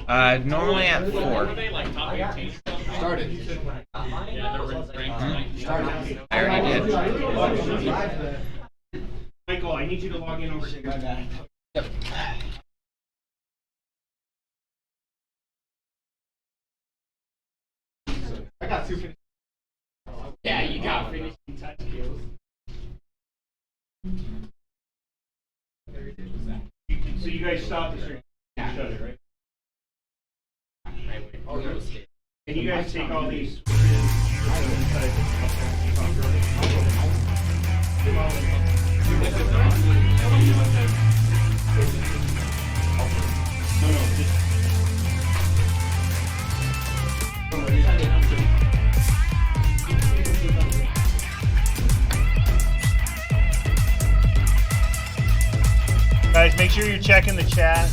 Normally at 4. Started. I already did. Michael, I need you to log in over here. Yep. I got 2 finishes. Yeah, you got finishing touch skills. So you guys stopped the stream. Yeah. Shut it, right? And you guys take all these Guys, make sure you're checking the chat.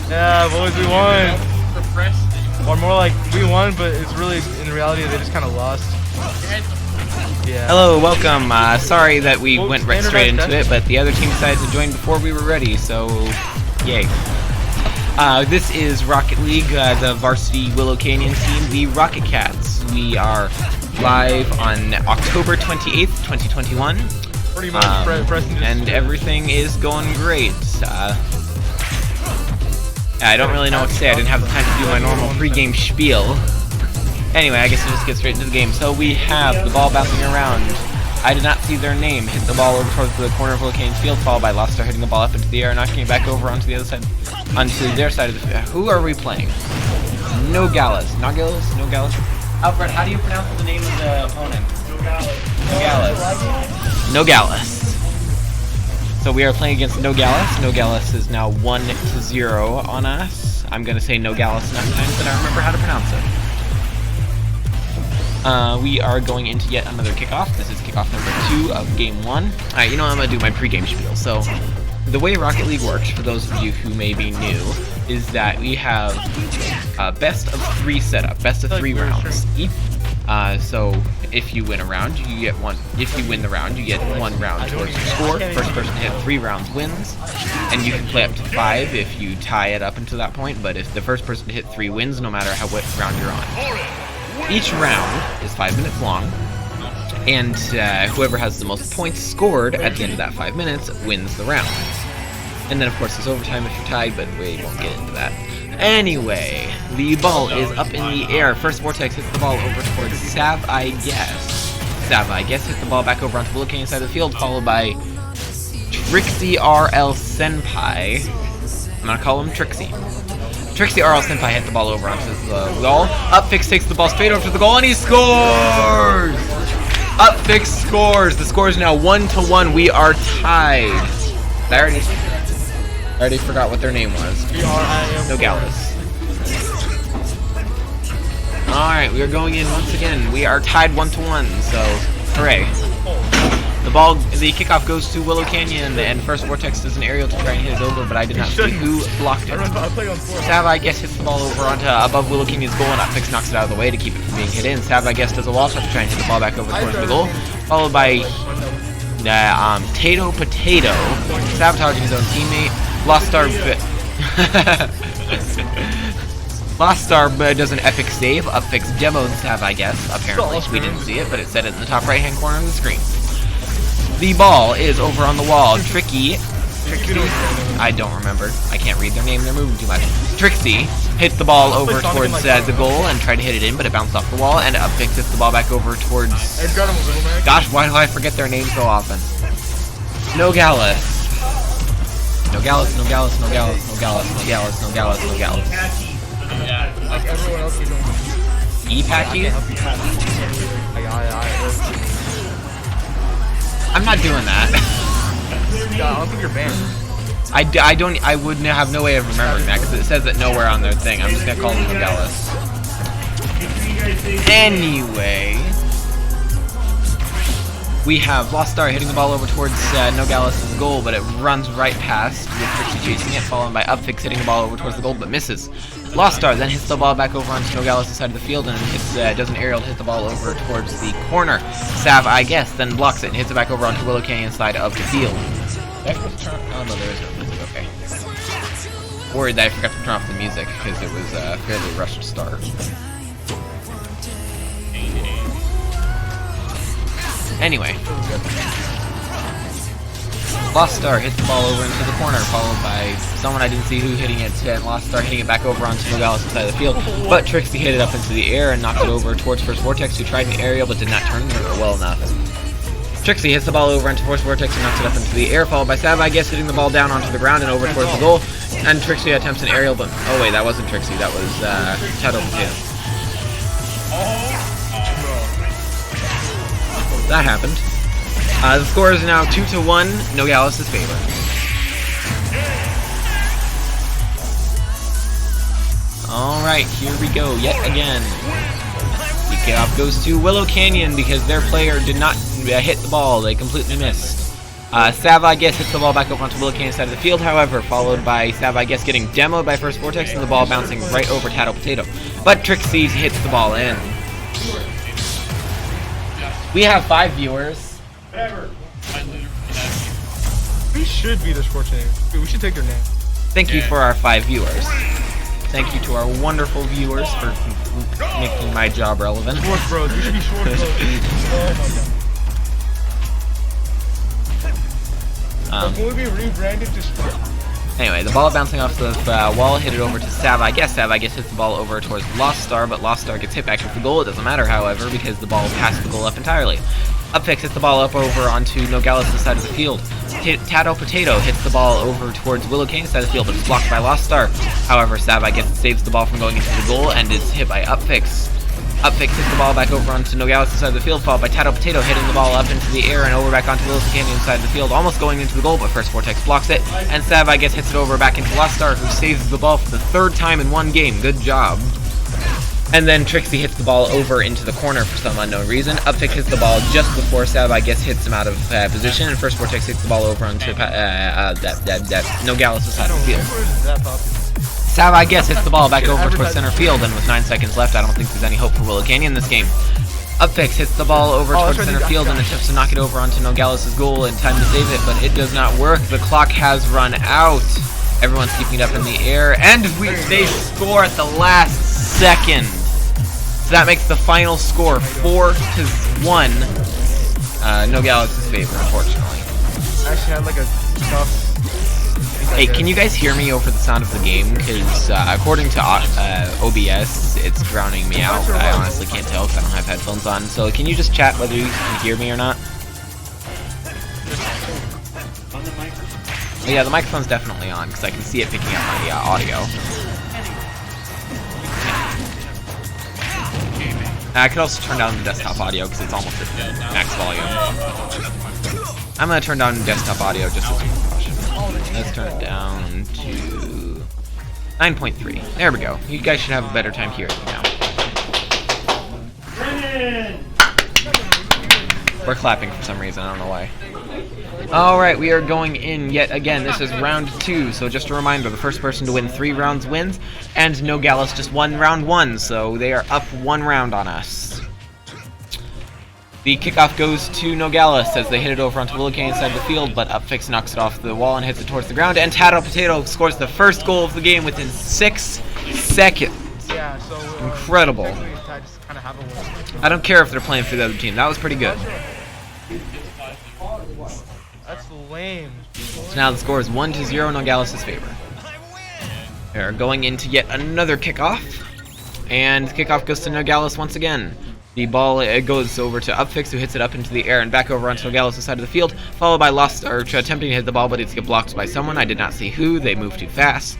Yeah, boys, we won. Or more like we won, but it's really in reality they just kind of lost. Yeah. Hello, welcome. Sorry that we went right straight into it, but the other team decided to join before we were ready, so yay. This is Rocket League, the varsity Willow Canyon team, the RocketCats. We are live on October 28th, 2021. Pretty much and everything is going great. I don't really know what to say. I didn't have the time to do my normal pregame spiel. Anyway, I guess we'll just get straight into the game. So we have the ball bouncing around. I did not see their name. Hit the ball over towards the corner of Volcano's field, followed by Lostar hitting the ball up into the air, knocking it back over onto the other side, onto their side of the field. Who are we playing? Nogales. Nogales? Nogales? Alfred, how do you pronounce the name of the opponent? Nogales. Nogales. So we are playing against Nogales. Nogales is now 1-0 on us. I'm going to say Nogales enough times that I remember how to pronounce it. We are going into yet another kickoff. This is kickoff number 2 of game 1. Alright, you know I'm going to do my pregame spiel. So the way Rocket League works, for those of you who may be new, is that we have a best of 3 setup, best of 3 rounds. So if you win a round, you get one. If you win the round, you get 1 round towards your score. First person to hit 3 rounds wins, and you can play up to 5 if you tie it up until that point. But if the first person to hit 3 wins, no matter what round you're on. Each round is 5 minutes long, and whoever has the most points scored at the end of that 5 minutes wins the round. And then of course there's overtime if you're tied, but we won't get into that. Anyway, the ball is up in the air. First Vortex hits the ball over towards Sav, I guess. Sav, I guess, hits the ball back over onto the looking side of the field, followed by Trixie RL Senpai. I'm gonna call him Trixie. Trixie RL Senpai hit the ball over onto the goal. Upfix takes the ball straight over to the goal, and he scores! Upfix scores! The score is now 1-1. We are tied. I already forgot what their name was. Nogales. Alright, we are going in once again. We are tied 1-1, so hooray. The kickoff goes to Willow Canyon, and first Vortex does an aerial to try and hit it over, but I did not see who blocked it. Sav, I guess, hits the ball over onto above Willow Canyon's goal, and Upfix knocks it out of the way to keep it from being hit in. Sav, I guess, does a wall shot to try and hit the ball back over towards the goal, followed by Tato Potato sabotaging his own teammate. Lost Star Lost Star does an epic save. Upfix demoed Sav, I guess. Apparently, we didn't see it, but it said it in the top right-hand corner of the screen. The ball is over on the wall. Tricky. I don't remember. I can't read their name. They're moving too much. Trixie hits the ball over towards the goal and tried to hit it in, but it bounced off the wall. And Upfix hits the ball back over towards... Gosh, why do I forget their name so often? Nogales. Nogales, Nogales, Nogales, Nogales, Nogales, Nogales, Nogales. Yeah, like everyone else you don't. E-Packy? I'm not doing that. I don't think you're banned. I would have no way of remembering that because it says it nowhere on their thing. I'm just gonna call them Nogales. Anyway, we have Lost Star hitting the ball over towards Nogales' goal, but it runs right past with Trixie chasing it, followed by Upfix hitting the ball over towards the goal, but misses. Lost Star then hits the ball back over onto Nogales' side of the field and does an aerial to hit the ball over towards the corner. Sav, I guess, then blocks it and hits it back over onto Willow Canyon's side of the field. Oh no, there is no music, okay. Worried that I forgot to turn off the music because it was a fairly rushed start. Anyway. Lost Star hits the ball over into the corner, followed by someone I didn't see who hitting it, and Lost Star hitting it back over onto Nogales' side of the field. But Trixie hit it up into the air and knocked it over towards First Vortex, who tried an aerial but did not turn well enough. Trixie hits the ball over into First Vortex and knocks it up into the air, followed by Sav, I guess, hitting the ball down onto the ground and over towards the goal. And Trixie attempts an aerial, but oh wait, that wasn't Trixie, that was Tato Potato. That happened. The score is now 2-1, Nogales' favor. Alright, here we go, yet again. The kickoff goes to Willow Canyon because their player did not hit the ball, they completely missed. Sav, I guess, hits the ball back over onto Willow Canyon's side of the field, however, followed by Sav, I guess, getting demoed by First Vortex and the ball bouncing right over Tato Potato. But Trixie hits the ball in. We have 5 viewers. We should be the sports name. We should take their name. Thank you for our 5 viewers. Thank you to our wonderful viewers for making my job relevant. Sports Bros. We should be Sports Bros. Oh my god. Will we be rebranded to Sports? Anyway, the ball bouncing off the wall, hit it over to Sav, I guess. Sav, I guess, hits the ball over towards Lost Star, but Lost Star gets hit back with the goal. It doesn't matter, however, because the ball passed the goal up entirely. Upfix hits the ball up over onto Nogales' side of the field. Tato Potato hits the ball over towards Willow Canyon's side of the field, but it's blocked by Lost Star. However, Sav, I guess, saves the ball from going into the goal and is hit by Upfix. Upfix hits the ball back over onto Nogales' side of the field, followed by Tato Potato hitting the ball up into the air and over back onto Willow Canyon's side of the field, almost going into the goal, but First Vortex blocks it. And Sav, I guess, hits it over back into Lost Star, who saves the ball for the 3rd time in one game. Good job. And then Trixie hits the ball over into the corner for some unknown reason. Upfix hits the ball just before Sav, I guess, hits him out of position, and First Vortex hits the ball over onto Nogales' side of the field. Sav, I guess, hits the ball back over towards center field, and with 9 seconds left, I don't think there's any hope for Willow Canyon this game. Upfix hits the ball over towards center field and attempts to knock it over onto Nogales' goal in time to save it, but it does not work. The clock has run out. Everyone's keeping it up in the air, and they score at the last second. So that makes the final score 4-1. Nogales' favor, unfortunately. Actually, I had like a tough. Hey, can you guys hear me over the sound of the game? Because according to OBS, it's drowning me out. I honestly can't tell because I don't have headphones on. So can you just chat whether you can hear me or not? Oh, yeah, the microphone's definitely on because I can see it picking up my audio. I could also turn down the desktop audio because it's almost at max volume. I'm going to turn down desktop audio just as a precaution. Let's turn it down to 9.3. There we go. You guys should have a better time hearing me now. We're clapping for some reason, I don't know why. Alright, we are going in yet again. This is round 2, so just a reminder, the first person to win 3 rounds wins, and Nogales just won round 1, so they are up 1 round on us. The kickoff goes to Nogales as they hit it over onto Willow Canyon side of the field, but Upfix knocks it off the wall and hits it towards the ground, and Tato Potato scores the first goal of the game within 6 seconds. Yeah, so Incredible. technically I just kind of have a win. I don't care if they're playing for the other team. That was pretty good. That's lame. So now the score is 1-0 in Nogales' favor. They're going into yet another kickoff. And the kickoff goes to Nogales once again. The ball goes over to Upfix, who hits it up into the air and back over onto Nogales' side of the field, followed by Lost Arch attempting to hit the ball, but it's get blocked by someone. I did not see who. They moved too fast.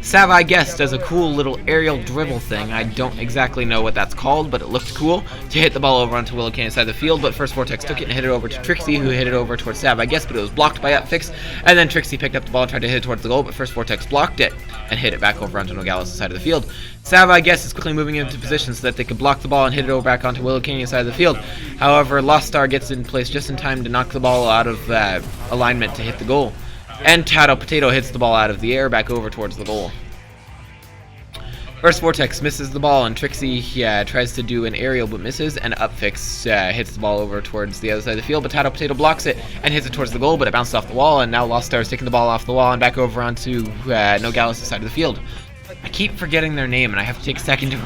Sav, I guess, does a cool little aerial dribble thing. I don't exactly know what that's called, but it looked cool to hit the ball over onto Willow Canyon's side of the field, but first Vortex took it and hit it over to Trixie, who hit it over towards Sav, I guess, but it was blocked by Upfix, and then Trixie picked up the ball and tried to hit it towards the goal, but first Vortex blocked it and hit it back over onto Nogales' side of the field. Sav, I guess, is quickly moving into position so that they could block the ball and hit it over back onto Willow Canyon's side of the field. However, Lost Star gets in place just in time to knock the ball out of alignment to hit the goal. And Tato Potato hits the ball out of the air back over towards the goal. First Vortex misses the ball, and Trixie tries to do an aerial but misses, and Upfix hits the ball over towards the other side of the field, but Tato Potato blocks it and hits it towards the goal, but it bounced off the wall, and now Lost Star is taking the ball off the wall and back over onto Nogales' side of the field. I keep forgetting their name, and I have to take a second to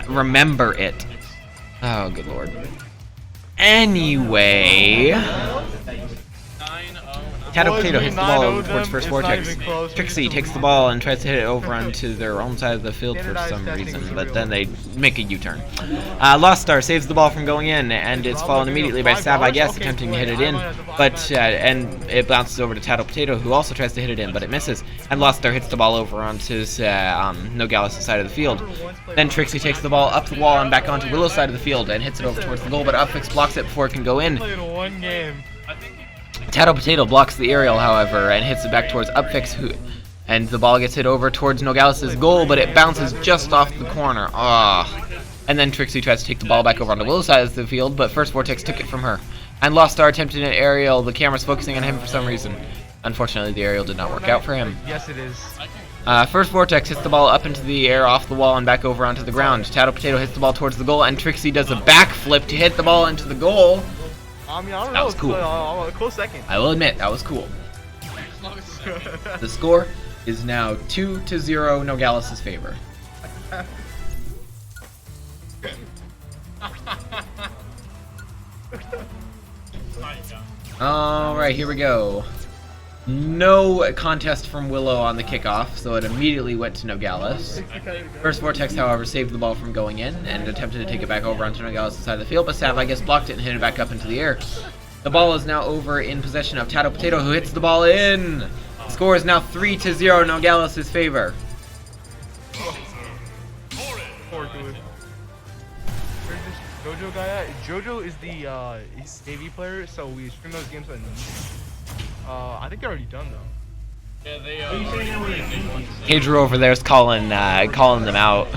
remember it. Oh, good lord. Anyway, Tato Potato hits the ball over towards first Vortex. Trixie takes the ball and tries to hit it over onto their own side of the field for some reason, but then they make a U-turn. Lost Star saves the ball from going in, and it's followed immediately by Sav, I guess, attempting to hit it in, but and it bounces over to Tato Potato, who also tries to hit it in, but it misses, and Lost Star hits the ball over onto Nogales' side of the field. Then Trixie takes the ball up the wall and back onto Willow's side of the field and hits it over towards the goal, but Upfix blocks it before it can go in. Tato Potato blocks the aerial, however, and hits it back towards Upfix, and the ball gets hit over towards Nogales' goal, but it bounces just off the corner. And then Trixie tries to take the ball back over onto Willow's side of the field, but first Vortex took it from her. And Lost Star attempted an aerial. The camera's focusing on him for some reason. Unfortunately, the aerial did not work out for him. Yes, it is. First Vortex hits the ball up into the air off the wall and back over onto the ground. Tato Potato hits the ball towards the goal, and Trixie does a backflip to hit the ball into the goal. I mean, I don't know. That was cool. A close second. I will admit, that was cool. The score is now 2-0 Nogales' favor. Alright, here we go. No contest from Willow on the kickoff, so it immediately went to Nogales. First Vortex, however, saved the ball from going in and attempted to take it back over onto Nogales' side of the field, but Sav, I guess, blocked it and hit it back up into the air. The ball is now over in possession of Tato Potato, who hits the ball in. The score is now 3-0 Nogales' favor. Poor dude. Where's this Jojo guy at? Jojo is the AV player, so we stream those games on. I think they're already done though. Yeah, they Pedro over there is calling them out.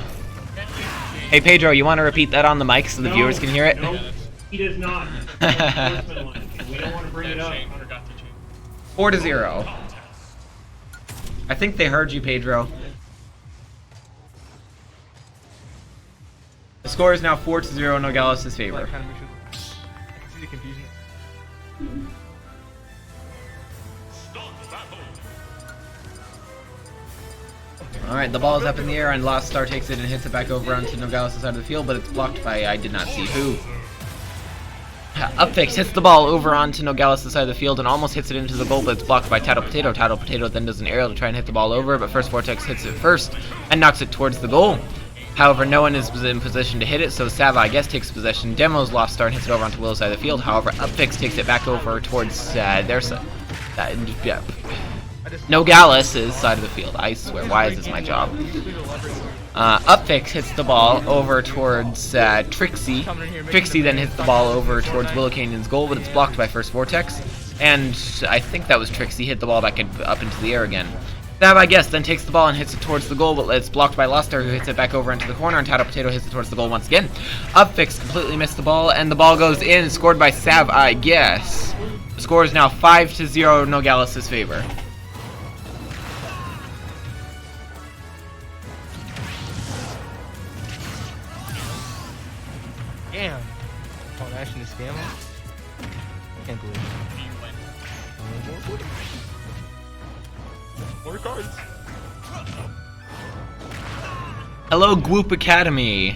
Hey Pedro, you want to repeat that on the mic so the viewers can hear it? No, he does not. We don't want to bring it up. 4-0. I think they heard you, Pedro. The score is now 4-0 Nogales' favor. Kind of makes you, I can see the confusion. Alright, the ball is up in the air and Lost Star takes it and hits it back over onto Nogales' side of the field, but it's blocked by I did not see who. Upfix hits the ball over onto Nogales' side of the field and almost hits it into the goal, but it's blocked by Tato Potato. Tato Potato then does an aerial to try and hit the ball over, but first Vortex hits it first and knocks it towards the goal. However, no one is in position to hit it, so Sava, I guess, takes possession. Demos Lost Star and hits it over onto Willow's side of the field. However, Upfix takes it back over towards their side. Nogales' side of the field. I swear, why is this my job? Upfix hits the ball over towards Trixie. Trixie then hits the ball over towards Willow Canyon's goal, but it's blocked by First Vortex. And I think that was Trixie hit the ball back up into the air again. Stab, I guess, then takes the ball and hits it towards the goal, but it's blocked by Lost Star, who hits it back over into the corner, and Tato Potato hits it towards the goal once again. Upfix completely missed the ball, and the ball goes in, scored by Sav, I guess. The score is now 5-0 Nogales' favor. Damn. Oh, Ash in the scam? I can't believe it. More cards. Hello, Gloop Academy.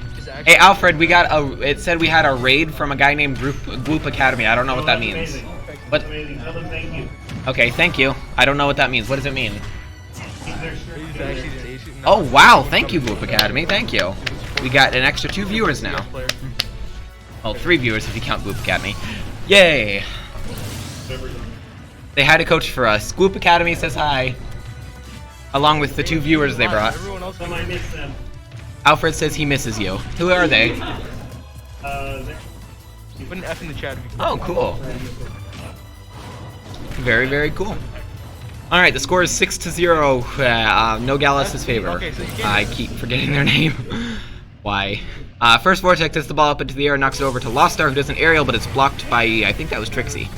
Hey, Alfred, we got a. It said we had a raid from a guy named Gloop Academy. I don't know what that means. What? Amazing. Tell them thank you. Okay, thank you. I don't know what that means. What does it mean? They're Oh, wow. Thank you, Gloop Academy. Thank you. We got an extra 2 viewers now. Well, 3 viewers if you count Gloop Academy. Yay. They had a coach for us. Gloop Academy says hi. Along with the 2 viewers they brought. Some I miss them. Alfred says he misses you. Who are they? Put an F in the chat. If you can. Oh, cool. Very, very cool. Alright, the score is 6-0. Nogales' favor. Okay, so you can't- I keep forgetting their name. Why? First Vortex hits the ball up into the air and knocks it over to Lost Star, who does an aerial, but it's blocked by, I think that was Trixie.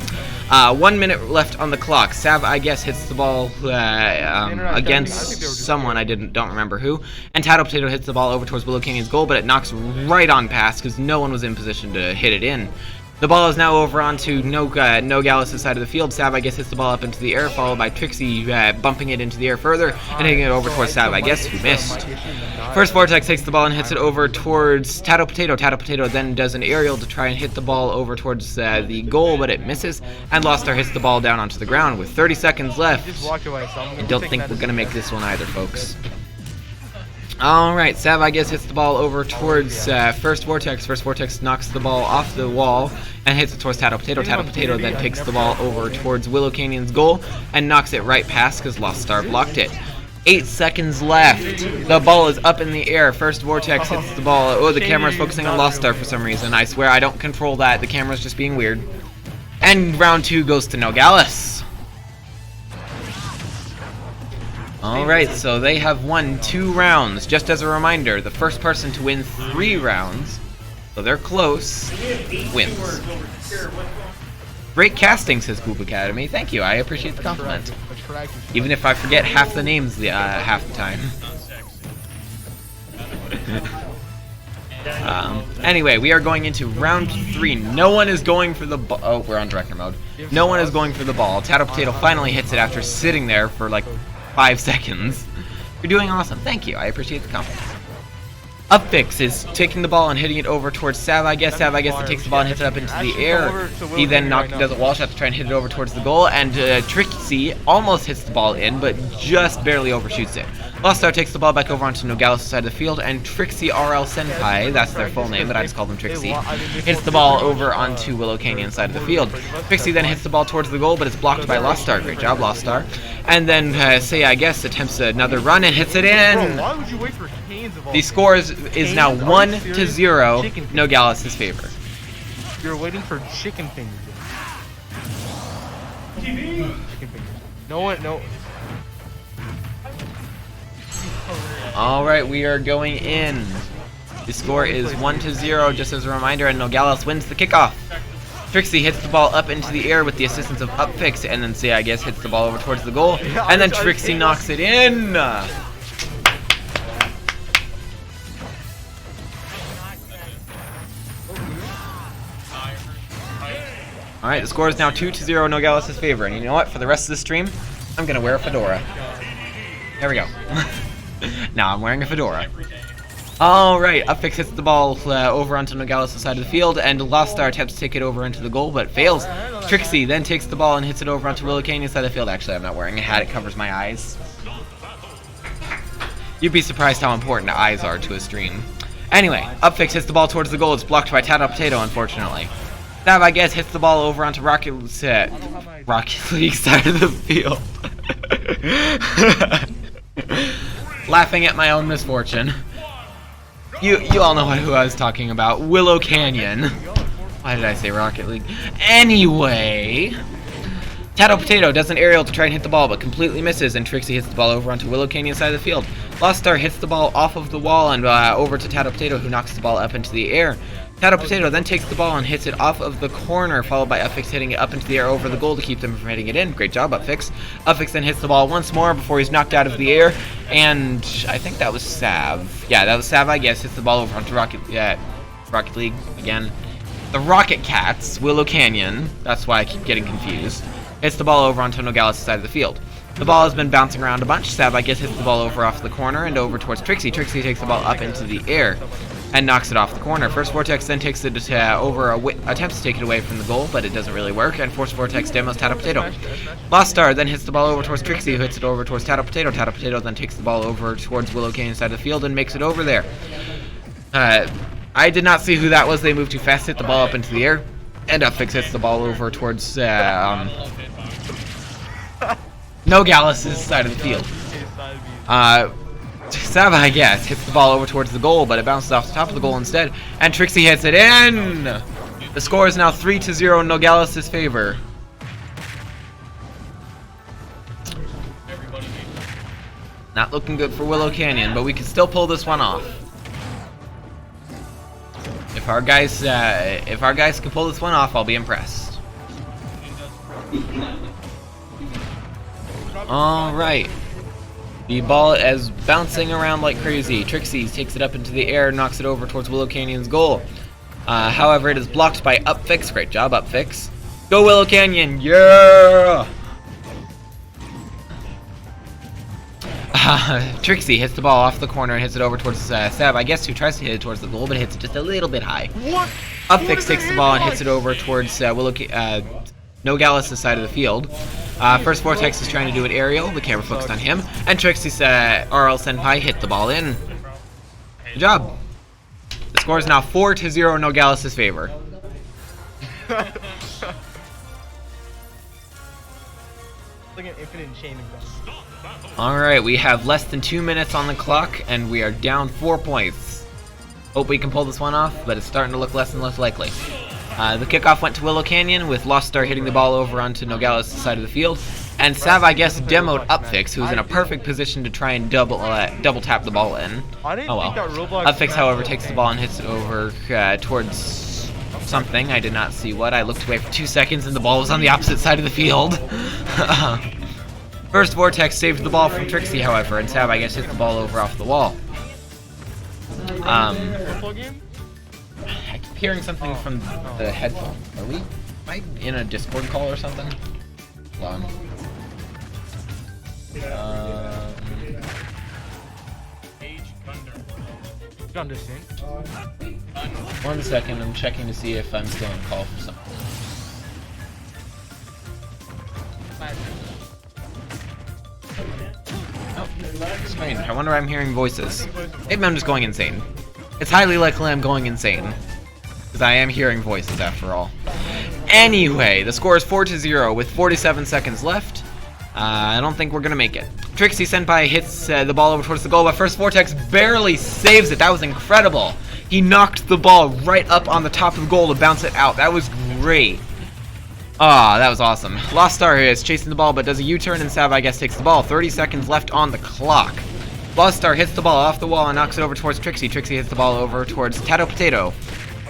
1 minute left on the clock. Sav, I guess, hits the ball against someone, I don't remember who. And Tato Potato hits the ball over towards Willow Canyon's goal, but it knocks right on past because no one was in position to hit it in. The ball is now over onto Nogales' side of the field. Sav, I guess, hits the ball up into the air, followed by Trixie bumping it into the air further and hitting it over towards Sav, I guess, who missed. First Vortex takes the ball and hits it over towards Tato Potato. Tato Potato then does an aerial to try and hit the ball over towards the goal, but it misses. And Lost Star hits the ball down onto the ground with 30 seconds left. I don't think we're going to make this one either, folks. Alright, Sav, I guess, hits the ball over towards First Vortex. First Vortex knocks the ball off the wall and hits it towards Tato Potato. Tato Potato then takes the ball over towards Willow Canyon's goal and knocks it right past because Lost Star blocked it. 8 seconds left. The ball is up in the air. First Vortex hits the ball. Oh, the camera's focusing on Lost Star for some reason. I swear I don't control that. The camera's just being weird. And round 2 goes to Nogales. Alright, so they have won 2 rounds. Just as a reminder, the first person to win 3 rounds, so they're close, wins. Great casting, says Goop Academy. Thank you, I appreciate the compliment. Even if I forget half the names half the time. Anyway, we are going into round 3. No one is going for the ball. Oh, we're on director mode. No one is going for the ball. Tato Potato finally hits it after sitting there for like 5 seconds. You're doing awesome. Thank you. I appreciate the compliment. Upfix is taking the ball and hitting it over towards Sav, I guess. Sav, I guess, that takes the ball and hits it up into the air. He then does a wall shot to try and hit it over towards the goal, and Trixie almost hits the ball in, but just barely overshoots it. Lost Star takes the ball back over onto Nogales' side of the field, and Trixie RL Senpai, that's their full name, but I just call them Trixie, hits the ball over onto Willow Canyon's side of the field. Trixie then hits the ball towards the goal, but it's blocked by Lost Star. Great job, Lost Star. And then, I guess, attempts another run and hits it in. Why would you wait for Canes of all The score is now 1-0, Nogales' favor. You're waiting for chicken fingers. Chicken fingers. No. Alright, we are going in. The score is 1-0, just as a reminder, and Nogales wins the kickoff. Trixie hits the ball up into the air with the assistance of Upfix, and then I guess, hits the ball over towards the goal, and then Trixie knocks it in! Alright, the score is now 2-0 Nogales' favor, and you know what? For the rest of the stream, I'm gonna wear a fedora. There we go. Now I'm wearing a fedora. Alright, Upfix hits the ball over onto Nogales' side of the field, and Lost Star attempts to take it over into the goal, but fails. Trixie then takes the ball and hits it over onto Willow Canyon's side of the field. Actually, I'm not wearing a hat, it covers my eyes. You'd be surprised how important eyes are to a stream. Anyway, Upfix hits the ball towards the goal. It's blocked by Tato Potato, unfortunately. Sav, I guess, hits the ball over onto Rocket League side of the field. Laughing at my own misfortune. You all know who I was talking about. Willow Canyon. Why did I say Rocket League? Anyway, Tato Potato does an aerial to try and hit the ball, but completely misses, and Trixie hits the ball over onto Willow Canyon's side of the field. Lost Star hits the ball off of the wall and over to Tato Potato, who knocks the ball up into the air. Tato Potato then takes the ball and hits it off of the corner, followed by Upfix hitting it up into the air over the goal to keep them from hitting it in. Great job, Upfix. Upfix then hits the ball once more before he's knocked out of the air, and I think that was Sav. Yeah, that was Sav, I guess, hits the ball over onto Rocket League again. The RocketCats, Willow Canyon, that's why I keep getting confused, hits the ball over onto Nogales' side of the field. The ball has been bouncing around a bunch. Sav, I guess, hits the ball over off the corner and over towards Trixie. Trixie takes the ball up into the air and knocks it off the corner. First Vortex then takes it attempts to take it away from the goal, but it doesn't really work, and Force Vortex demos Tato Potato. Lost Star then hits the ball over towards Trixie, who hits it over towards Tato Potato. Tato Potato then takes the ball over towards Willow Canyon side of the field and makes it over there. I did not see who that was. They moved too fast, hit the ball up into the air, and Upfix hits the ball over towards Nogales' side of the field. Sava, I guess, hits the ball over towards the goal, but it bounces off the top of the goal instead, and Trixie hits it in! The score is now 3-0 in Nogales' favor. Not looking good for Willow Canyon, but we can still pull this one off. If our guys can pull this one off, I'll be impressed. All right. The ball is bouncing around like crazy. Trixie takes it up into the air, knocks it over towards Willow Canyon's goal. However, it is blocked by Upfix. Great job, Upfix. Go Willow Canyon, yeah! Trixie hits the ball off the corner and hits it over towards Sav, I guess, who tries to hit it towards the goal, but hits it just a little bit high. What? Upfix takes the ball and hits it over towards Nogales' side of the field. First Vortex is trying to do an aerial. The camera focused on him. And Trixie's RL Senpai hit the ball in. Good job. The score is now 4-0 in Nogales' favor. Like an infinite chain of guns. Alright, we have less than 2 minutes on the clock, and we are down 4 points. Hope we can pull this one off, but it's starting to look less and less likely. The kickoff went to Willow Canyon, with Lost Star hitting the ball over onto Nogales' side of the field. And Sav, I guess, demoed Upfix, who's in a perfect position to try and double tap the ball in. Oh well. Upfix, however, takes the ball and hits it over towards something. I did not see what. I looked away for 2 seconds, and the ball was on the opposite side of the field. First Vortex saved the ball from Trixie, however, and Sav, I guess, hit the ball over off the wall. I keep hearing something from the headphone. Am I in a Discord call or something? Hold on. Understand? 1 second, I'm checking to see if I'm still on call for something. Oh, strange. I wonder I'm hearing voices. Maybe I'm just going insane. It's highly likely I'm going insane, because I am hearing voices after all. Anyway, the score is 4-0 with 47 seconds left. I don't think we're gonna make it. Trixie Senpai hits the ball over towards the goal, but First Vortex barely saves it. That was incredible. He knocked the ball right up on the top of the goal to bounce it out. That was great. Ah, that was awesome. Lost Star is chasing the ball, but does a U-turn, and Sav, I guess, takes the ball. 30 seconds left on the clock. Lost Star hits the ball off the wall and knocks it over towards Trixie. Trixie hits the ball over towards Tato Potato.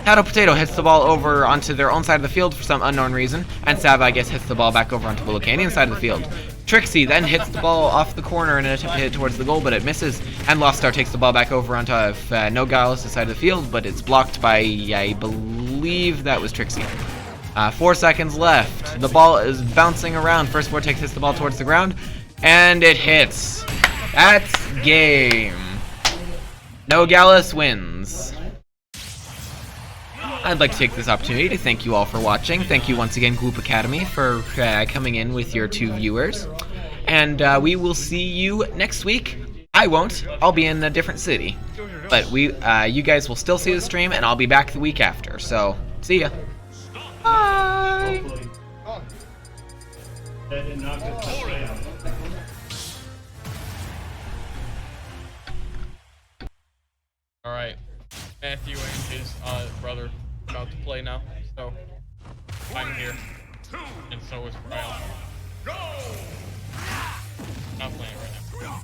Tato Potato hits the ball over onto their own side of the field for some unknown reason, and Sav, I guess, hits the ball back over onto Willow Canyon side of the field. Trixie then hits the ball off the corner in an attempt to hit it towards the goal, but it misses, and Lost Star takes the ball back over onto Nogales' side of the field, but it's blocked by, I believe that was Trixie. 4 seconds left. The ball is bouncing around. First Vortex hits the ball towards the ground, and it hits. That's game. Nogales wins. I'd like to take this opportunity to thank you all for watching. Thank you once again, Gloop Academy, for coming in with your 2 viewers. And we will see you next week. I won't. I'll be in a different city. But you guys will still see the stream, and I'll be back the week after. So, see ya. Bye. Alright. Matthew and his brother about to play now, so I'm here. And so is Brian. Not playing right now.